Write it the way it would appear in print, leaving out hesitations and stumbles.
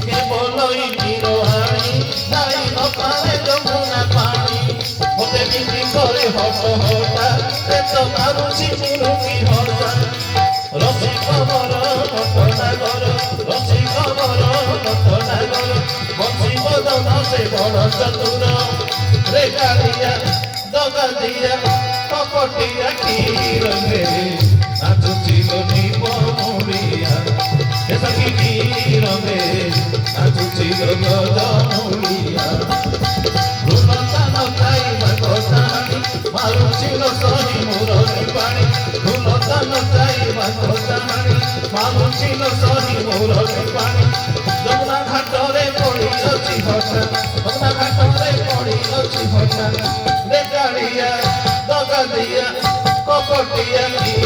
কেবলই বিরোহারি যাই নপারে যমুনা পানি হতে বিক্রি করে হট হটা সে তো মারুছি মুরুকি হটা রসিক বর নটনাগর রসিক বর নটনাগর বংশী বদন সে বড় চতুর রে কালিয়া দগা দিয়া কপটিয়া কি রঙে নাচুছিল নিব মুড়িয়া এসকি কি রঙে নাচুছিল গজমুড়িয়া ভুলতান চাইবা কথানি মারুছিল সহি মুরলি পানি ভুলতান চাইবা কথানি মারুছিল সহি মুরলি পানি যমুনা ঘাটরে পড়িଅଛି ଭଟା ଯମୁନା ଘାଟରେ ପଡ଼ିଅଛି ଭଟା ରେ କାଳିଆ ଦଗା ଦିଆ କପଟିଆ